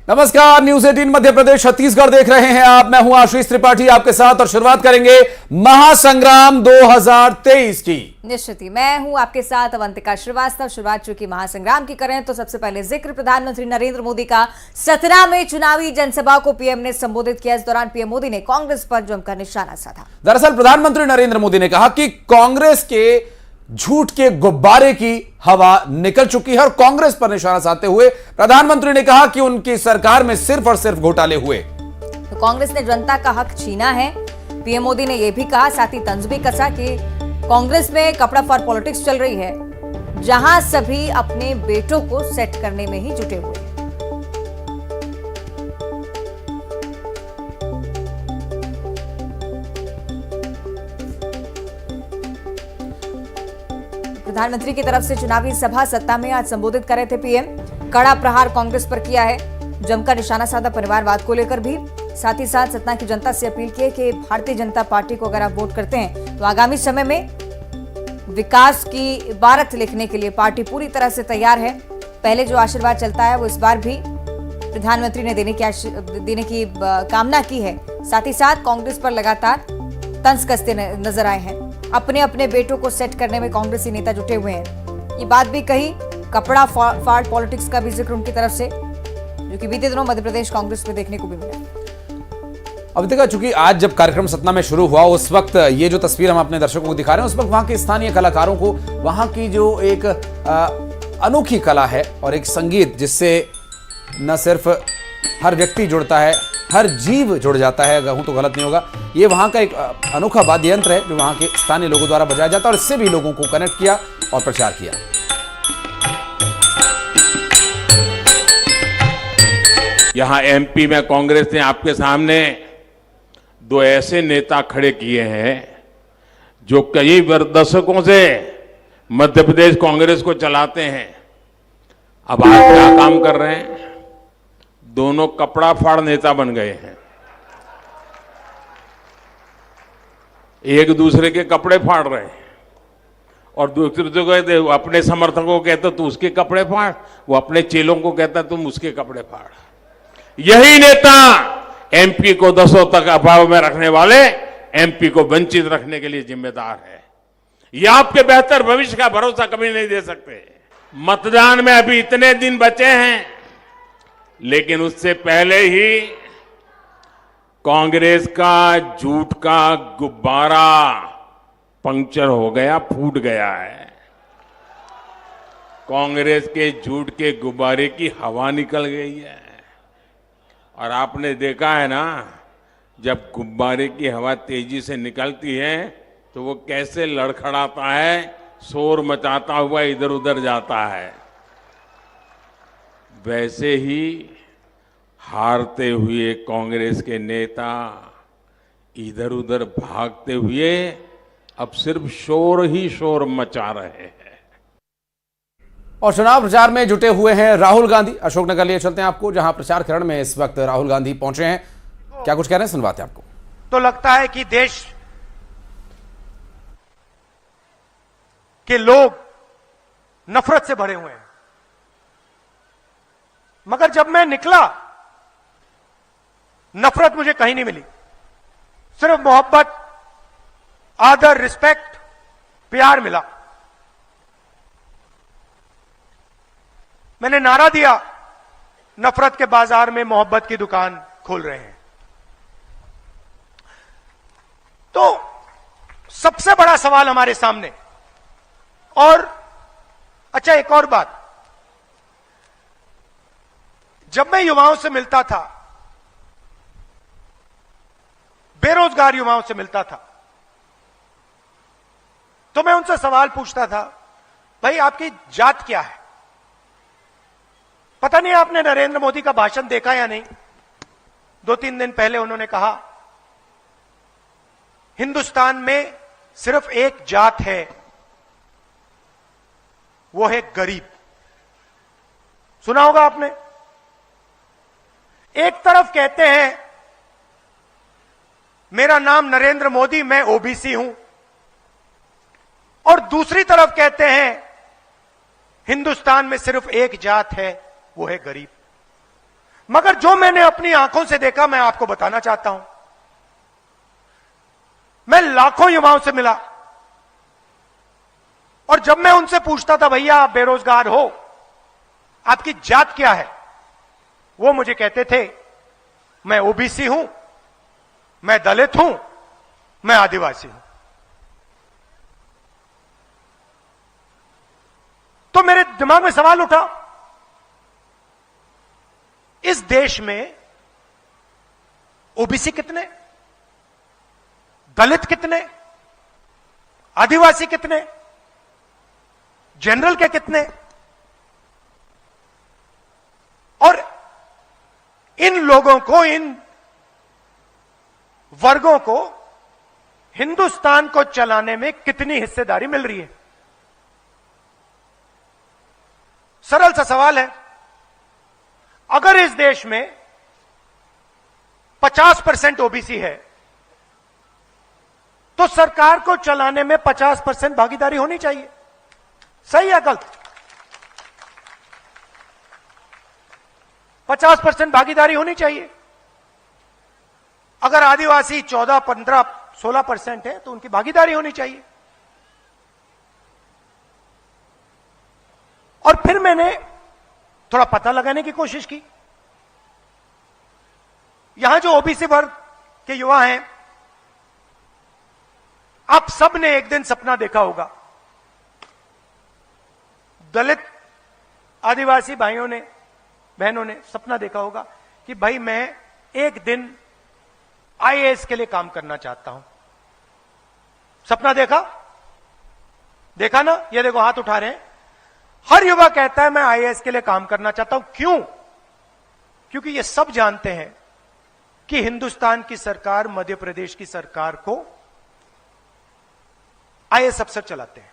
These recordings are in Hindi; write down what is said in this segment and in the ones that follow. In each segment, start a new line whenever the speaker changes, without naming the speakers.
नमस्कार, न्यूज 18 मध्य प्रदेश छत्तीसगढ़ देख रहे हैं आप। मैं हूं आशीष त्रिपाठी आपके साथ और शुरुआत करेंगे महासंग्राम 2023 की।
निश्चित ही मैं हूं आपके साथ अवंतिका श्रीवास्तव। शुरुआत चूंकि महासंग्राम की करें तो सबसे पहले जिक्र प्रधानमंत्री नरेंद्र मोदी का सतना में चुनावी जनसभा को पीएम ने संबोधित किया। इस दौरान पीएम मोदी ने कांग्रेस पर जमकर निशाना साधा।
दरअसल प्रधानमंत्री नरेंद्र मोदी ने कहा कि कांग्रेस के झूठ के गुब्बारे की हवा निकल चुकी है और कांग्रेस पर निशाना साधते हुए प्रधानमंत्री ने कहा कि उनकी सरकार में सिर्फ और सिर्फ घोटाले हुए।
तो कांग्रेस ने जनता का हक छीना है। पीएम मोदी ने यह भी कहा, साथ ही तंज भी कसा कि कांग्रेस में कपड़ा फॉर पॉलिटिक्स चल रही है, जहां सभी अपने बेटों को सेट करने में ही जुटे हुए हैं। प्रधानमंत्री की तरफ से चुनावी सभा सत्ता में आज संबोधित कर रहे थे पीएम। कड़ा प्रहार कांग्रेस पर किया है, जमकर निशाना साधा परिवारवाद को लेकर भी। साथ ही साथ सतना की जनता से अपील की है कि भारतीय जनता पार्टी को अगर आप वोट करते हैं तो आगामी समय में विकास की इबारत लिखने के लिए पार्टी पूरी तरह से तैयार है। पहले जो आशीर्वाद चलता है वो इस बार भी प्रधानमंत्री ने देने की कामना की है। साथ ही साथ कांग्रेस पर लगातार तंज कसते नजर आए हैं। अपने अपने बेटों को सेट करने में कांग्रेसी नेता जुटे हुए हैं। ये बात भी कही, कपड़ा फाड़ पॉलिटिक्स का भी जिक्र उनकी तरफ से, जो कि बीते दिनों मध्य प्रदेश कांग्रेस में देखने को भी मिला।
अवंतिका, चूंकि आज जब कार्यक्रम सतना में शुरू हुआ उस वक्त ये जो तस्वीर हम अपने दर्शकों को दिखा रहे हैं, उस वक्त वहां के स्थानीय कलाकारों को वहां की जो एक अनोखी कला है और एक संगीत जिससे न सिर्फ हर व्यक्ति जुड़ता है, हर जीव जुड़ जाता है, कहूं तो गलत नहीं होगा। ये वहां का एक अनोखा वाद्य यंत्र है जो वहां के स्थानीय लोगों द्वारा बजाया जाता है और इससे भी लोगों को कनेक्ट किया और प्रचार किया।
यहां एमपी में कांग्रेस ने आपके सामने दो ऐसे नेता खड़े किए हैं जो कई दशकों से मध्य प्रदेश कांग्रेस को चलाते हैं। अब आज क्या काम कर रहे हैं? दोनों कपड़ा फाड़ नेता बन गए हैं। एक दूसरे के कपड़े फाड़ रहे हैं और दूसरे को अपने समर्थकों को कहते तू उसके कपड़े फाड़, वो अपने चेलों को कहता तुम उसके कपड़े फाड़। यही नेता एमपी को दशों तक अभाव में रखने वाले एमपी को वंचित रखने के लिए जिम्मेदार है। ये आपके बेहतर भविष्य का भरोसा कभी नहीं दे सकते। मतदान में अभी इतने दिन बचे हैं, लेकिन उससे पहले ही कांग्रेस का झूठ का गुब्बारा पंक्चर हो गया, फूट गया है। कांग्रेस के झूठ के गुब्बारे की हवा निकल गई है और आपने देखा है ना, जब गुब्बारे की हवा तेजी से निकलती है तो वो कैसे लड़खड़ाता है, शोर मचाता हुआ इधर उधर जाता है। वैसे ही हारते हुए कांग्रेस के नेता इधर उधर भागते हुए अब सिर्फ शोर ही शोर मचा रहे हैं।
और चुनाव प्रचार में जुटे हुए हैं राहुल गांधी। अशोकनगर लिए चलते हैं आपको, जहां प्रचार चरण में इस वक्त राहुल गांधी पहुंचे हैं। क्या कुछ कह रहे हैं, सुनवाते हैं आपको।
तो लगता है कि देश के लोग नफरत से भरे हुए हैं, मगर जब मैं निकला नफरत मुझे कहीं नहीं मिली। सिर्फ मोहब्बत, आदर, रिस्पेक्ट, प्यार मिला। मैंने नारा दिया, नफरत के बाजार में मोहब्बत की दुकान खोल रहे हैं। तो सबसे बड़ा सवाल हमारे सामने, और अच्छा एक और बात, जब मैं युवाओं से मिलता था, बेरोजगार युवाओं से मिलता था, तो मैं उनसे सवाल पूछता था, भाई आपकी जात क्या है? पता नहीं आपने नरेंद्र मोदी का भाषण देखा या नहीं। 2-3 दिन पहले उन्होंने कहा, हिंदुस्तान में सिर्फ एक जात है, वो है गरीब। सुना होगा आपने। एक तरफ कहते हैं मेरा नाम नरेंद्र मोदी, मैं ओबीसी हूं, और दूसरी तरफ कहते हैं हिंदुस्तान में सिर्फ एक जात है, वो है गरीब। मगर जो मैंने अपनी आंखों से देखा मैं आपको बताना चाहता हूं। मैं लाखों युवाओं से मिला और जब मैं उनसे पूछता था भैया आप बेरोजगार हो, आपकी जात क्या है, वो मुझे कहते थे मैं ओबीसी हूं, मैं दलित हूं, मैं आदिवासी हूं। तो मेरे दिमाग में सवाल उठा, इस देश में ओबीसी कितने, दलित कितने, आदिवासी कितने, जनरल के कितने, और इन लोगों को, इन वर्गों को हिंदुस्तान को चलाने में कितनी हिस्सेदारी मिल रही है। सरल सा सवाल है, अगर इस देश में 50% ओबीसी है तो सरकार को चलाने में 50% भागीदारी होनी चाहिए। सही है गलत? 50% भागीदारी होनी चाहिए। अगर आदिवासी 14, 15, 16% है तो उनकी भागीदारी होनी चाहिए। और फिर मैंने थोड़ा पता लगाने की कोशिश की। यहां जो ओबीसी वर्ग के युवा हैं, आप सब ने एक दिन सपना देखा होगा, दलित आदिवासी भाइयों ने, बहनों ने सपना देखा होगा कि भाई मैं एक दिन आईएएस के लिए काम करना चाहता हूं। सपना देखा? देखा ना? ये देखो हाथ उठा रहे हैं। हर युवा कहता है मैं आईएएस के लिए काम करना चाहता हूं। क्यों? क्योंकि ये सब जानते हैं कि हिंदुस्तान की सरकार, मध्य प्रदेश की सरकार को आईएएस अफसर चलाते हैं।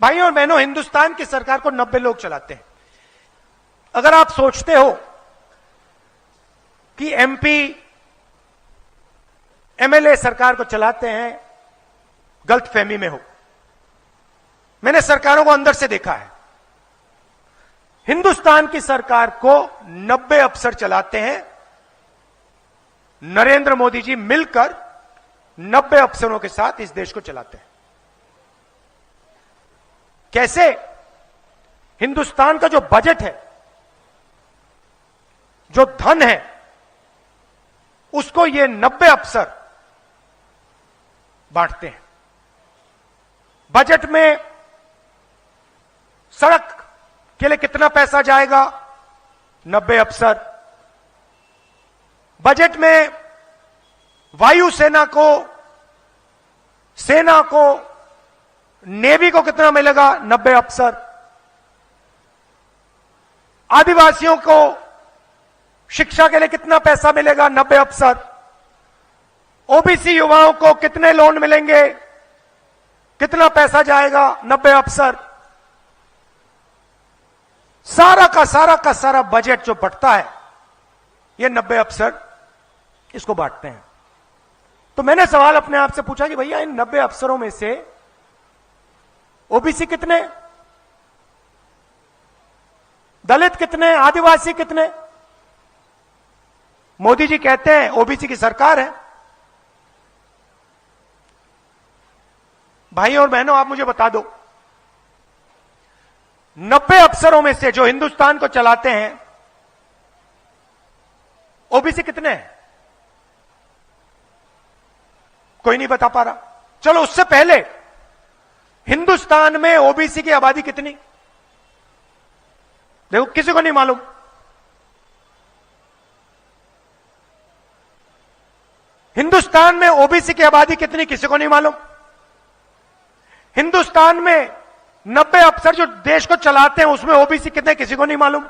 भाइयों और बहनों, हिंदुस्तान की सरकार को 90 लोग चलाते हैं। अगर आप सोचते हो कि एमपी, एमएलए सरकार को चलाते हैं, गलतफहमी में हो। मैंने सरकारों को अंदर से देखा है। हिंदुस्तान की सरकार को 90 अफसर चलाते हैं। नरेंद्र मोदी जी मिलकर 90 अफसरों के साथ इस देश को चलाते हैं। कैसे? हिंदुस्तान का जो बजट है, जो धन है, उसको ये 90 अफसर बांटते हैं। बजट में सड़क के लिए कितना पैसा जाएगा? 90 अफसर। बजट में वायुसेना को, सेना को, नेवी को कितना मिलेगा? 90 अफसर। आदिवासियों को शिक्षा के लिए कितना पैसा मिलेगा? 90 अफसर। ओबीसी युवाओं को कितने लोन मिलेंगे? कितना पैसा जाएगा? 90 अफसर। सारा का सारा बजट जो बढ़ता है, ये 90 अफसर इसको बांटते हैं। तो मैंने सवाल अपने आप से पूछा कि भैया इन 90 अफसरों में से ओबीसी कितने, दलित कितने, आदिवासी कितने? मोदी जी कहते हैं ओबीसी की सरकार है। भाइयों और बहनों, आप मुझे बता दो, 90 अफसरों में से जो हिंदुस्तान को चलाते हैं, ओबीसी कितने हैं? कोई नहीं बता पा रहा। चलो उससे पहले हिंदुस्तान में ओबीसी की आबादी कितनी? देखो, किसी को नहीं मालूम। हिंदुस्तान में ओबीसी की आबादी कितनी, किसी को नहीं मालूम। हिंदुस्तान में 90 अफसर जो देश को चलाते हैं, उसमें ओबीसी कितने, किसी को नहीं मालूम।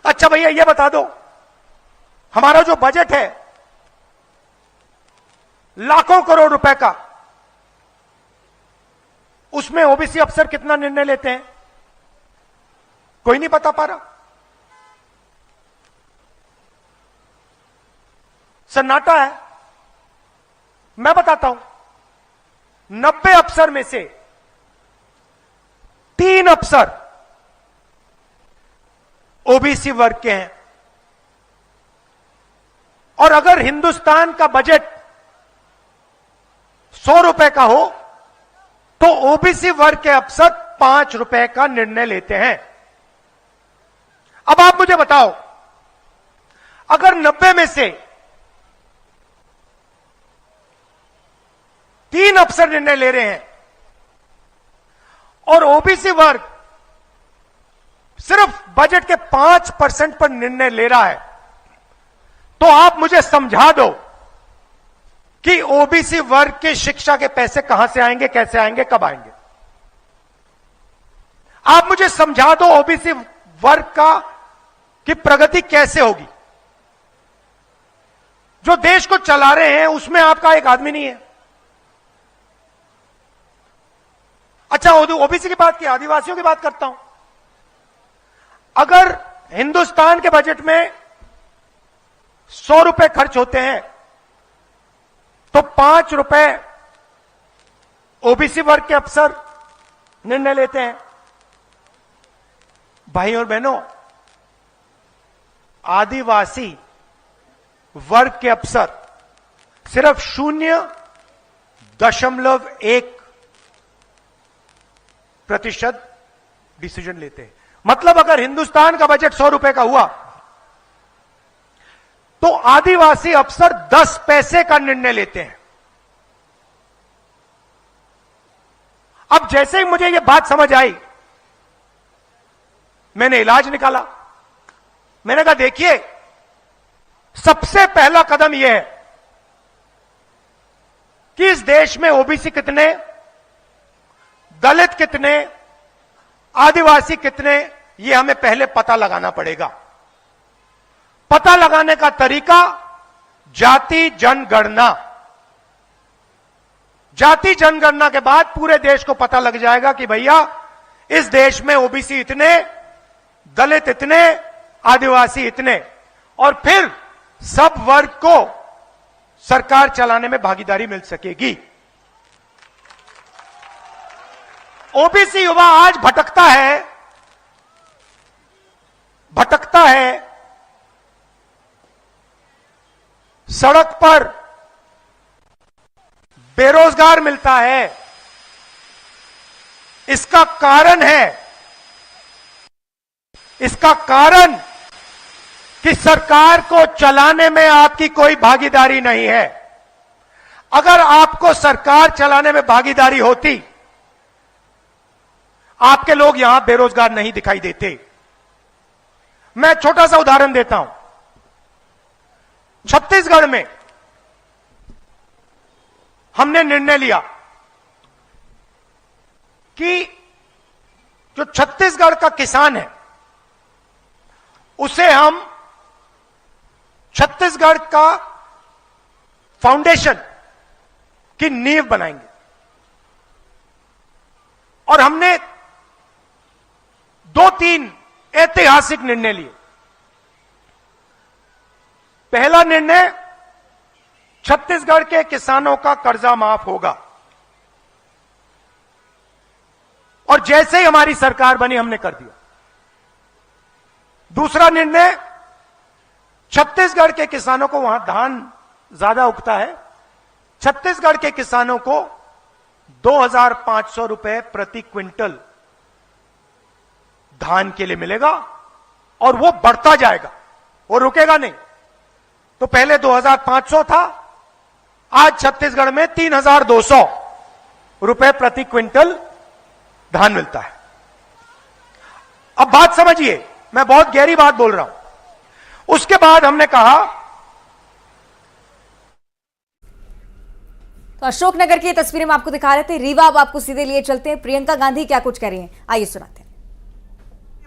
अच्छा भैया ये बता दो, हमारा जो बजट है लाखों करोड़ रुपए का, उसमें ओबीसी अफसर कितना निर्णय लेते हैं? कोई नहीं बता पा रहा। सन्नाटा है। मैं बताता हूं, 90 अफसर में से 3 अफसर ओबीसी वर्ग के हैं। और अगर हिंदुस्तान का बजट 100 रुपए का हो तो ओबीसी वर्ग के अफसर 5 रुपए का निर्णय लेते हैं। अब आप मुझे बताओ, अगर 90 में से 3 अफसर निर्णय ले रहे हैं और ओबीसी वर्ग सिर्फ बजट के 5% पर निर्णय ले रहा है, तो आप मुझे समझा दो कि ओबीसी वर्ग की शिक्षा के पैसे कहां से आएंगे, कैसे आएंगे, कब आएंगे। आप मुझे समझा दो ओबीसी वर्ग की प्रगति कैसे होगी। जो देश को चला रहे हैं उसमें आपका एक आदमी नहीं है। अच्छा, ओबीसी की बात की, आदिवासियों की बात करता हूं। अगर हिंदुस्तान के बजट में 100 रुपए खर्च होते हैं तो 5 रुपए ओबीसी वर्ग के अफसर निर्णय लेते हैं। भाई और बहनों, आदिवासी वर्ग के अफसर सिर्फ 0.1% डिसीजन लेते हैं। मतलब अगर हिंदुस्तान का बजट 100 रुपए का हुआ तो आदिवासी अफसर 10 पैसे का निर्णय लेते हैं। अब जैसे ही मुझे यह बात समझ आई, मैंने इलाज निकाला। मैंने कहा देखिए, सबसे पहला कदम यह है कि इस देश में ओबीसी कितने, दलित कितने, आदिवासी कितने, यह हमें पहले पता लगाना पड़ेगा। पता लगाने का तरीका जाति जनगणना। जाति जनगणना के बाद पूरे देश को पता लग जाएगा कि भैया इस देश में ओबीसी इतने, दलित इतने, आदिवासी इतने, और फिर सब वर्ग को सरकार चलाने में भागीदारी मिल सकेगी। ओबीसी युवा आज भटकता है सड़क पर, बेरोजगार मिलता है। इसका कारण कि सरकार को चलाने में आपकी कोई भागीदारी नहीं है। अगर आपको सरकार चलाने में भागीदारी होती, आपके लोग यहां बेरोजगार नहीं दिखाई देते। मैं छोटा सा उदाहरण देता हूं। छत्तीसगढ़ में हमने निर्णय लिया कि जो छत्तीसगढ़ का किसान है उसे हम छत्तीसगढ़ का फाउंडेशन की नींव बनाएंगे। और हमने 2-3 ऐतिहासिक निर्णय लिए। पहला निर्णय, छत्तीसगढ़ के किसानों का कर्जा माफ होगा। और जैसे ही हमारी सरकार बनी हमने कर दिया। दूसरा निर्णय, छत्तीसगढ़ के किसानों को, वहां धान ज्यादा उगता है, छत्तीसगढ़ के किसानों को 2,500 रुपए प्रति क्विंटल धान के लिए मिलेगा और वो बढ़ता जाएगा, वो रुकेगा नहीं। तो पहले 2,500 था, आज छत्तीसगढ़ में 3,200 रुपए प्रति क्विंटल धान मिलता है। अब बात समझिए, मैं बहुत गहरी बात बोल रहा हूं। उसके बाद हमने कहा,
तो अशोकनगर की ये तस्वीरें हम आपको दिखा रहे थे। रीवा, अब आपको सीधे लिए चलते हैं। प्रियंका गांधी क्या कुछ कह रही हैं, आइए सुनाते हैं।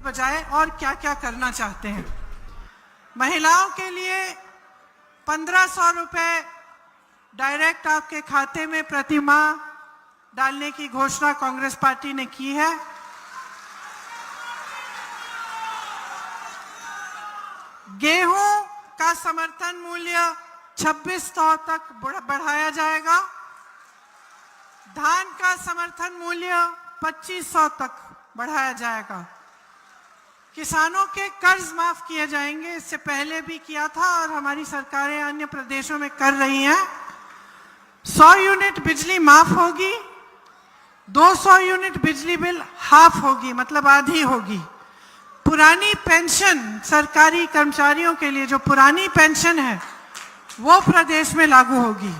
बजाय और क्या क्या करना चाहते हैं। महिलाओं के लिए 1,500 रुपए डायरेक्ट आपके खाते में प्रति माह डालने की घोषणा कांग्रेस पार्टी ने की है। गेहूं का समर्थन मूल्य 2600 तक बढ़ाया जाएगा। धान का समर्थन मूल्य 2500 तक बढ़ाया जाएगा। किसानों के कर्ज माफ किए जाएंगे। इससे पहले भी किया था और हमारी सरकारें अन्य प्रदेशों में कर रही हैं। 100 यूनिट बिजली माफ होगी, 200 यूनिट बिजली बिल हाफ होगी, मतलब आधी होगी। पुरानी पेंशन सरकारी कर्मचारियों के लिए जो पुरानी पेंशन है वो प्रदेश में लागू होगी।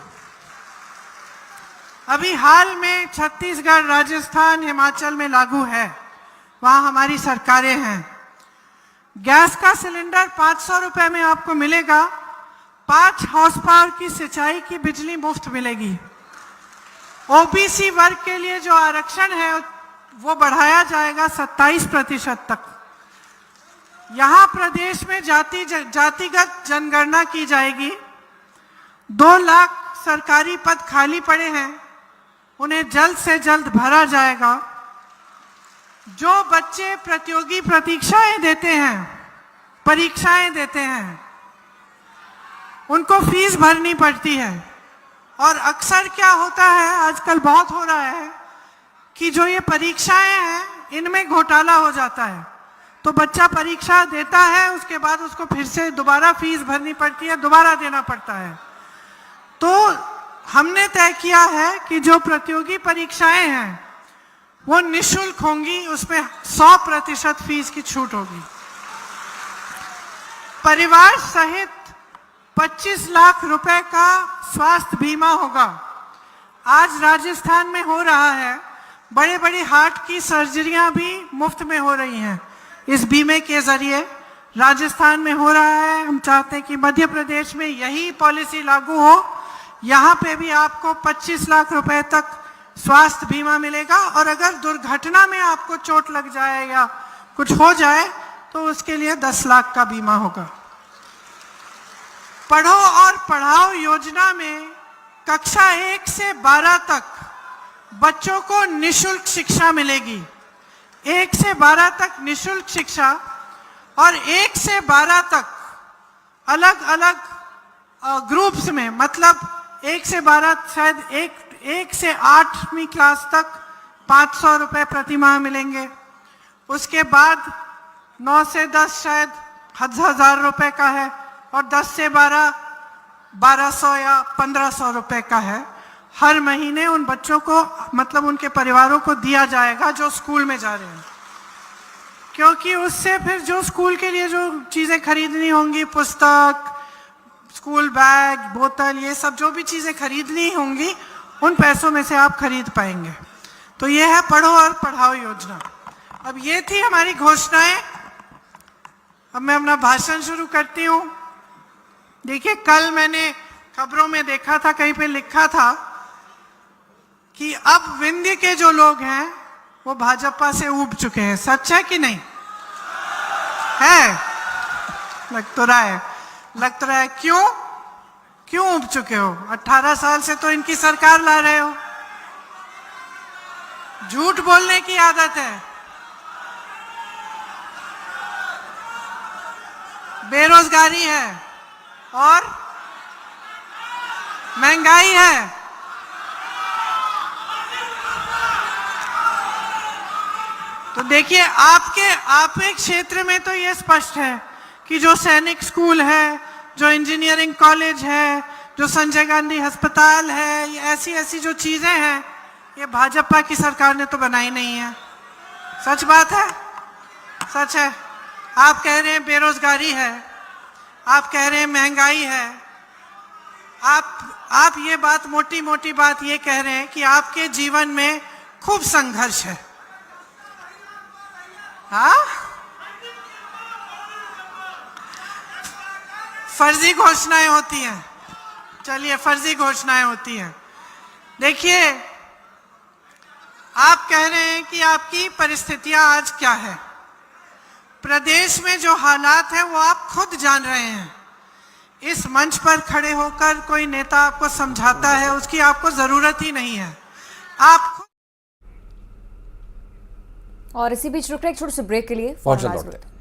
अभी हाल में छत्तीसगढ़, राजस्थान, हिमाचल में लागू है, वहां हमारी सरकारें हैं। गैस का सिलेंडर 500 रुपए में आपको मिलेगा। 5 हॉर्स पावर की सिंचाई की बिजली मुफ्त मिलेगी। ओबीसी वर्ग के लिए जो आरक्षण है वो बढ़ाया जाएगा 27% तक। यहां प्रदेश में जातिगत जनगणना की जाएगी। 2 लाख सरकारी पद खाली पड़े हैं, उन्हें जल्द से जल्द भरा जाएगा। जो बच्चे प्रतियोगी परीक्षाएं देते हैं, उनको फीस भरनी पड़ती है। और अक्सर क्या होता है, आजकल बहुत हो रहा है कि जो ये परीक्षाएं हैं इनमें घोटाला हो जाता है। तो बच्चा परीक्षा देता है, उसके बाद उसको फिर से दोबारा फीस भरनी पड़ती है, दोबारा देना पड़ता है। तो हमने तय किया है कि जो प्रतियोगी परीक्षाएं हैं वो निःशुल्क होंगी, उसमें 100% फीस की छूट होगी। परिवार सहित 25 लाख रुपए का स्वास्थ्य बीमा होगा। आज राजस्थान में हो रहा है, बड़े बड़े हार्ट की सर्जरियां भी मुफ्त में हो रही हैं इस बीमे के जरिए। राजस्थान में हो रहा है, हम चाहते हैं कि मध्य प्रदेश में यही पॉलिसी लागू हो। यहाँ पे भी आपको 25 लाख रुपए तक स्वास्थ्य बीमा मिलेगा। और अगर दुर्घटना में आपको चोट लग जाए या कुछ हो जाए तो उसके लिए 10 लाख का बीमा होगा। पढ़ो और पढ़ाओ योजना में कक्षा 1 से 12 तक बच्चों को निःशुल्क शिक्षा मिलेगी। 1 से 12 तक निःशुल्क शिक्षा और 1 से 12 तक अलग अलग ग्रुप्स में, मतलब 1 से 12 शायद 1 से 8वीं क्लास तक 500 रुपए प्रति माह मिलेंगे। उसके बाद 9 से 10 शायद 1000 रुपए का है और 10 से 12 1200 या 1500 रुपए का है। हर महीने उन बच्चों को, मतलब उनके परिवारों को दिया जाएगा जो स्कूल में जा रहे हैं, क्योंकि उससे फिर जो स्कूल के लिए जो चीज़ें खरीदनी होंगी, पुस्तक, स्कूल बैग, बोतल, ये सब जो भी चीज़ें खरीदनी होंगी उन पैसों में से आप खरीद पाएंगे। तो ये है पढ़ो और पढ़ाओ योजना। अब ये थी हमारी घोषणाएं। अब मैं अपना भाषण शुरू करती हूँ। देखिए, कल मैंने खबरों में देखा था, कहीं पे लिखा था कि अब विंध्य के जो लोग हैं वो भाजपा से ऊब चुके हैं। सच है कि नहीं है? लग तो रहा है। क्यों ऊब चुके हो? 18 साल से तो इनकी सरकार ला रहे हो। झूठ बोलने की आदत है। बेरोजगारी है और महंगाई है। तो देखिए, आपके क्षेत्र में तो ये स्पष्ट है कि जो सैनिक स्कूल है, जो इंजीनियरिंग कॉलेज है, जो संजय गांधी अस्पताल है, ये ऐसी जो चीजें हैं ये भाजपा की सरकार ने तो बनाई नहीं है। सच बात है, सच है। आप कह रहे हैं बेरोजगारी है, आप कह रहे हैं महंगाई है, आप ये बात, मोटी बात ये कह रहे हैं कि आपके जीवन में खूब संघर्ष है। हाँ, फर्जी घोषणाएं होती हैं। चलिए, फर्जी घोषणाएं होती हैं। देखिए, आप कह रहे हैं कि आपकी परिस्थितियां आज क्या है। प्रदेश में जो हालात है वो आप खुद जान रहे हैं। इस मंच पर खड़े होकर कोई नेता आपको समझाता है, उसकी आपको जरूरत ही नहीं है। आप
और इसी बीच रुक रहे एक छोटे से ब्रेक के लिए
फौरन लौटते हैं।